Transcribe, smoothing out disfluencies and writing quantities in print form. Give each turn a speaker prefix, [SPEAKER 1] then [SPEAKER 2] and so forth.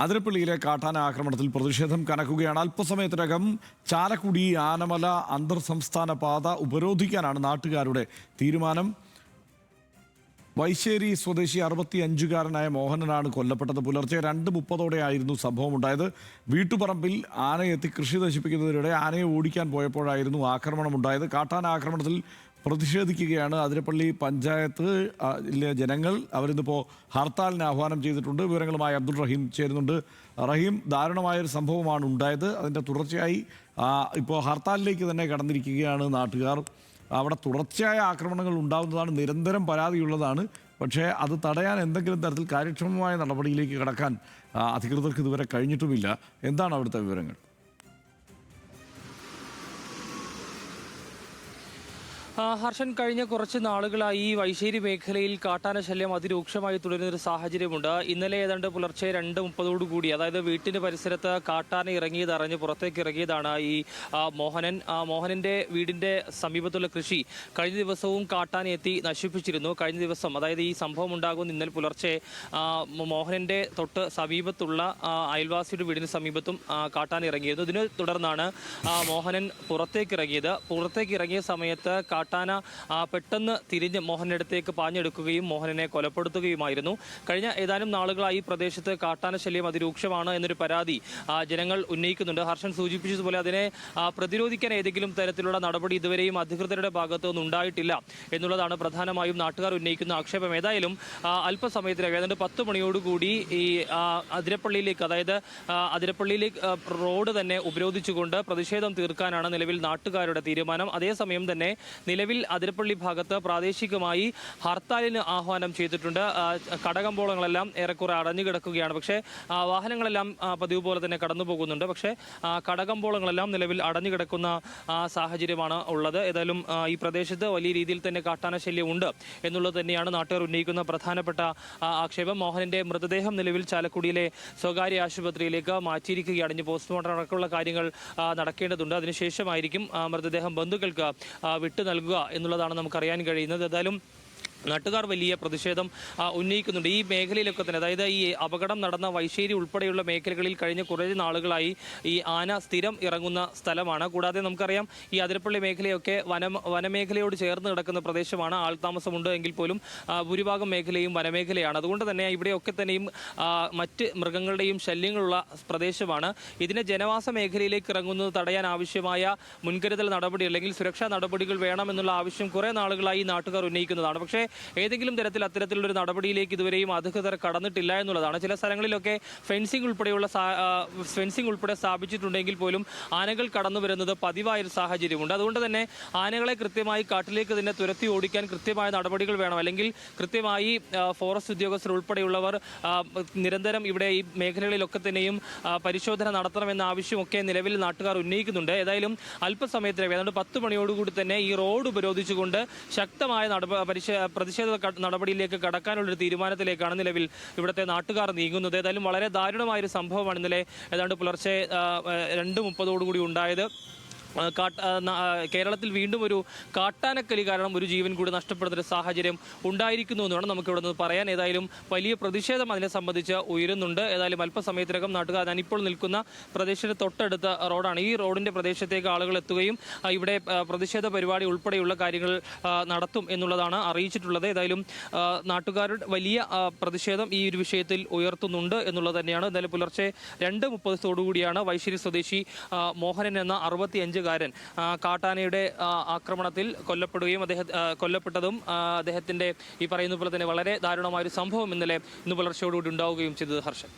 [SPEAKER 1] അതിരപ്പള്ളിയിലെ കാട്ടാന ആക്രമണത്തിൽ പ്രതിഷേധം കനക്കുകയാണ്. അല്പസമയത്തിനകം ചാലക്കുടി ആനമല അന്തർ സംസ്ഥാന പാത ഉപരോധിക്കാനാണ് നാട്ടുകാരുടെ തീരുമാനം. വൈശ്ശേരി സ്വദേശി 65-കാരനായ മോഹനനാണ് കൊല്ലപ്പെട്ടത്. പുലർച്ചെ 2:30 സംഭവമുണ്ടായത്. വീട്ടുപറമ്പിൽ ആനയെത്തി കൃഷി നശിപ്പിക്കുന്നതിനിടെ ആനയെ ഓടിക്കാൻ പോയപ്പോഴായിരുന്നു ആക്രമണമുണ്ടായത്. കാട്ടാന ആക്രമണത്തിൽ പ്രതിഷേധിക്കുകയാണ് അതിരപ്പള്ളി പഞ്ചായത്ത് ജനങ്ങൾ. അവരിന്നിപ്പോൾ ഹർത്താലിന് ആഹ്വാനം ചെയ്തിട്ടുണ്ട്. വിവരങ്ങളുമായി അബ്ദുൾ റഹീം ചേരുന്നുണ്ട്. റഹീം, ദാരുണമായൊരു സംഭവമാണ് ഉണ്ടായത്. അതിൻ്റെ തുടർച്ചയായി ഇപ്പോൾ ഹർത്താലിലേക്ക് തന്നെ കടന്നിരിക്കുകയാണ് നാട്ടുകാർ. അവിടെ തുടർച്ചയായ ആക്രമണങ്ങൾ ഉണ്ടാകുന്നതാണ്, നിരന്തരം പരാതിയുള്ളതാണ്. പക്ഷേ അത് തടയാൻ എന്തെങ്കിലും തരത്തിൽ കാര്യക്ഷമമായ നടപടിയിലേക്ക് കടക്കാൻ അധികൃതർക്ക് ഇതുവരെ കഴിഞ്ഞിട്ടുമില്ല. എന്താണ് അവിടുത്തെ വിവരങ്ങൾ?
[SPEAKER 2] ഹർഷൻ, കഴിഞ്ഞ കുറച്ച് നാളുകളായി ഈ വൈശ്ശേരി മേഖലയിൽ കാട്ടാന ശല്യം അതിരൂക്ഷമായി തുടരുന്നൊരു സാഹചര്യമുണ്ട്. ഇന്നലെ ഏതാണ്ട് പുലർച്ചെ 2:30 അതായത് വീട്ടിന് പരിസരത്ത് കാട്ടാന ഇറങ്ങിയതറിഞ്ഞ് പുറത്തേക്ക് ഇറങ്ങിയതാണ് ഈ മോഹനന്റെ വീടിന്റെ സമീപത്തുള്ള കൃഷി കഴിഞ്ഞ ദിവസവും കാട്ടാന എത്തി നശിപ്പിച്ചിരുന്നു. കഴിഞ്ഞ ദിവസം, അതായത് ഈ സംഭവം ഉണ്ടാകുന്ന ഇന്നലെ പുലർച്ചെ മോഹനന്റെ തൊട്ട് സമീപത്തുള്ള അയൽവാസിയുടെ വീടിന് സമീപത്തും കാട്ടാന ഇറങ്ങിയിരുന്നു. ഇതിനെ തുടർന്നാണ് മോഹനൻ പുറത്തേക്ക് ഇറങ്ങിയ സമയത്ത് കാട്ടാന പെട്ടെന്ന് തിരിഞ്ഞ് മോഹനന്റെ അടുത്തേക്ക് പാഞ്ഞെടുക്കുകയും മോഹനനെ കൊലപ്പെടുത്തുകയുമായിരുന്നു. കഴിഞ്ഞ ഏതാനും നാളുകളായി പ്രദേശത്ത് കാട്ടാന ശല്യം അതിരൂക്ഷമാണ് എന്നൊരു പരാതി ജനങ്ങൾ ഉന്നയിക്കുന്നുണ്ട്. ഹർഷൻ സൂചിപ്പിച്ചതുപോലെ അതിനെ പ്രതിരോധിക്കാൻ ഏതെങ്കിലും തരത്തിലുള്ള നടപടി ഇതുവരെയും അധികൃതരുടെ ഭാഗത്തു നിന്നും ഉണ്ടായിട്ടില്ല എന്നുള്ളതാണ് പ്രധാനമായും നാട്ടുകാർ ഉന്നയിക്കുന്ന ആക്ഷേപം. ഏതായാലും അല്പസമയത്തിനകം ഏതാണ്ട് 10 മണിയോടുകൂടി ഈ അതിരപ്പള്ളിയിലേക്ക്, അതായത് അതിരപ്പള്ളിയിലേക്ക് റോഡ് തന്നെ ഉപരോധിച്ചുകൊണ്ട് പ്രതിഷേധം തീർക്കാനാണ് നിലവിൽ നാട്ടുകാരുടെ തീരുമാനം. അതേസമയം തന്നെ നിലവിൽ അതിരപ്പള്ളി ഭാഗത്ത് പ്രാദേശികമായി ഹർത്താലിന് ആഹ്വാനം ചെയ്തിട്ടുണ്ട്. കടകമ്പോളങ്ങളെല്ലാം ഏറെക്കുറെ അടഞ്ഞു കിടക്കുകയാണ്. പക്ഷേ വാഹനങ്ങളെല്ലാം പതിവ് പോലെ തന്നെ കടന്നു പോകുന്നുണ്ട്. പക്ഷേ കടകമ്പോളങ്ങളെല്ലാം നിലവിൽ അടഞ്ഞു കിടക്കുന്ന സാഹചര്യമാണ് ഉള്ളത്. ഏതായാലും ഈ പ്രദേശത്ത് വലിയ രീതിയിൽ തന്നെ കാട്ടാന ശല്യം ഉണ്ട് എന്നുള്ളത് തന്നെയാണ് നാട്ടുകാർ ഉന്നയിക്കുന്ന പ്രധാനപ്പെട്ട ആക്ഷേപം. മോഹനന്റെ മൃതദേഹം നിലവിൽ ചാലക്കുടിയിലെ സ്വകാര്യ ആശുപത്രിയിലേക്ക് മാറ്റിയിരിക്കുകയാണ്. ഇനി പോസ്റ്റ്മോർട്ടം അടക്കമുള്ള കാര്യങ്ങൾ നടക്കേണ്ടതുണ്ട്. അതിനുശേഷമായിരിക്കും മൃതദേഹം ബന്ധുക്കൾക്ക് വിട്ടു നൽകുക എന്നുള്ളതാണ് നമുക്കറിയാൻ കഴിയുന്നത്. ഏതായാലും നാട്ടുകാർ വലിയ പ്രതിഷേധം ഉന്നയിക്കുന്നുണ്ട് ഈ മേഖലയിലൊക്കെ തന്നെ. അതായത് ഈ അപകടം നടന്ന വൈശ്ശേരി ഉൾപ്പെടെയുള്ള മേഖലകളിൽ കഴിഞ്ഞ കുറേ നാളുകളായി ഈ ആന സ്ഥിരം ഇറങ്ങുന്ന സ്ഥലമാണ്. കൂടാതെ നമുക്കറിയാം ഈ അതിരപ്പള്ളി മേഖലയൊക്കെ വനമേഖലയോട് ചേർന്ന് കിടക്കുന്ന പ്രദേശമാണ്. ആൾതാമസമുണ്ട് എങ്കിൽ പോലും ഭൂരിഭാഗം മേഖലയും വനമേഖലയാണ്. അതുകൊണ്ട് തന്നെ ഇവിടെയൊക്കെ തന്നെയും മറ്റ് മൃഗങ്ങളുടെയും ശല്യങ്ങളുള്ള പ്രദേശമാണ്. ഇതിനെ ജനവാസ മേഖലയിലേക്ക് ഇറങ്ങുന്നത് തടയാൻ ആവശ്യമായ മുൻകരുതൽ നടപടി അല്ലെങ്കിൽ സുരക്ഷാ നടപടികൾ വേണമെന്നുള്ള ആവശ്യം കുറേ നാളുകളായി നാട്ടുകാർ ഉന്നയിക്കുന്നതാണ്. പക്ഷേ ഏതെങ്കിലും തരത്തിൽ അത്തരത്തിലുള്ളൊരു നടപടിയിലേക്ക് ഇതുവരെയും അധികൃതർ കടന്നിട്ടില്ല എന്നുള്ളതാണ്. ചില സ്ഥലങ്ങളിലൊക്കെ ഫെൻസിംഗ് ഉൾപ്പെടെ സ്ഥാപിച്ചിട്ടുണ്ടെങ്കിൽ പോലും ആനകൾ കടന്നു വരുന്നത് പതിവായൊരു സാഹചര്യമുണ്ട്. അതുകൊണ്ട് തന്നെ ആനകളെ കൃത്യമായി കാട്ടിലേക്ക് തന്നെ തുരത്തി ഓടിക്കാൻ കൃത്യമായ നടപടികൾ വേണം. അല്ലെങ്കിൽ കൃത്യമായി ഫോറസ്റ്റ് ഉദ്യോഗസ്ഥർ ഉൾപ്പെടെയുള്ളവർ നിരന്തരം ഇവിടെ ഈ മേഖലകളിലൊക്കെ തന്നെയും പരിശോധന നടത്തണമെന്ന ആവശ്യമൊക്കെ നിലവിൽ നാട്ടുകാർ ഉന്നയിക്കുന്നുണ്ട്. ഏതായാലും അല്പസമയത്തിനകം ഏതാണ്ട് 10 മണിയോടുകൂടി തന്നെ ഈ റോഡ് ഉപരോധിച്ചുകൊണ്ട് ശക്തമായ പ്രതിഷേധ നടപടിയിലേക്ക് കടക്കാനുള്ളൊരു തീരുമാനത്തിലേക്കാണ് നിലവിൽ ഇവിടുത്തെ നാട്ടുകാർ നീങ്ങുന്നത്. ഏതായാലും വളരെ ദാരുണമായൊരു സംഭവമാണ് ഇന്നലെ ഏതാണ്ട് പുലർച്ചെ 2:30 ഉണ്ടായത്. കേരളത്തിൽ വീണ്ടും ഒരു കാട്ടാനക്കലി കാരണം ഒരു ജീവൻ കൂടി നഷ്ടപ്പെടുന്ന ഒരു സാഹചര്യം ഉണ്ടായിരിക്കുന്നു എന്നാണ് നമുക്ക് ഇവിടെ നിന്ന് പറയാൻ. ഏതായാലും വലിയ പ്രതിഷേധം അതിനെ സംബന്ധിച്ച് ഉയരുന്നുണ്ട്. ഏതായാലും അല്പസമയത്തിനകം നാട്ടുകാർ ഞാനിപ്പോൾ നിൽക്കുന്ന പ്രദേശത്തിന് തൊട്ടടുത്ത റോഡാണ്. ഈ റോഡിന്റെ പ്രദേശത്തേക്ക് ആളുകൾ എത്തുകയും ഇവിടെ പ്രതിഷേധ പരിപാടി ഉൾപ്പെടെയുള്ള കാര്യങ്ങൾ നടത്തും എന്നുള്ളതാണ് അറിയിച്ചിട്ടുള്ളത്. ഏതായാലും നാട്ടുകാരുടെ വലിയ പ്രതിഷേധം ഈ ഒരു വിഷയത്തിൽ ഉയർത്തുന്നുണ്ട് എന്നുള്ളത് തന്നെയാണ്. എന്തായാലും പുലർച്ചെ 2:30 വൈശ്ശേരി സ്വദേശി മോഹനൻ എന്ന 65 കാട്ടാനയുടെ ആക്രമണത്തിൽ കൊല്ലപ്പെട്ടതും അദ്ദേഹത്തിന്റെ ഈ പറയുന്ന പോലെ തന്നെ വളരെ ദാരുണമായ ഒരു സംഭവം ഇന്ന് പുലർച്ചയോടുകൂടി ഉണ്ടാവുകയും ചെയ്തത്. ഹർഷൻ.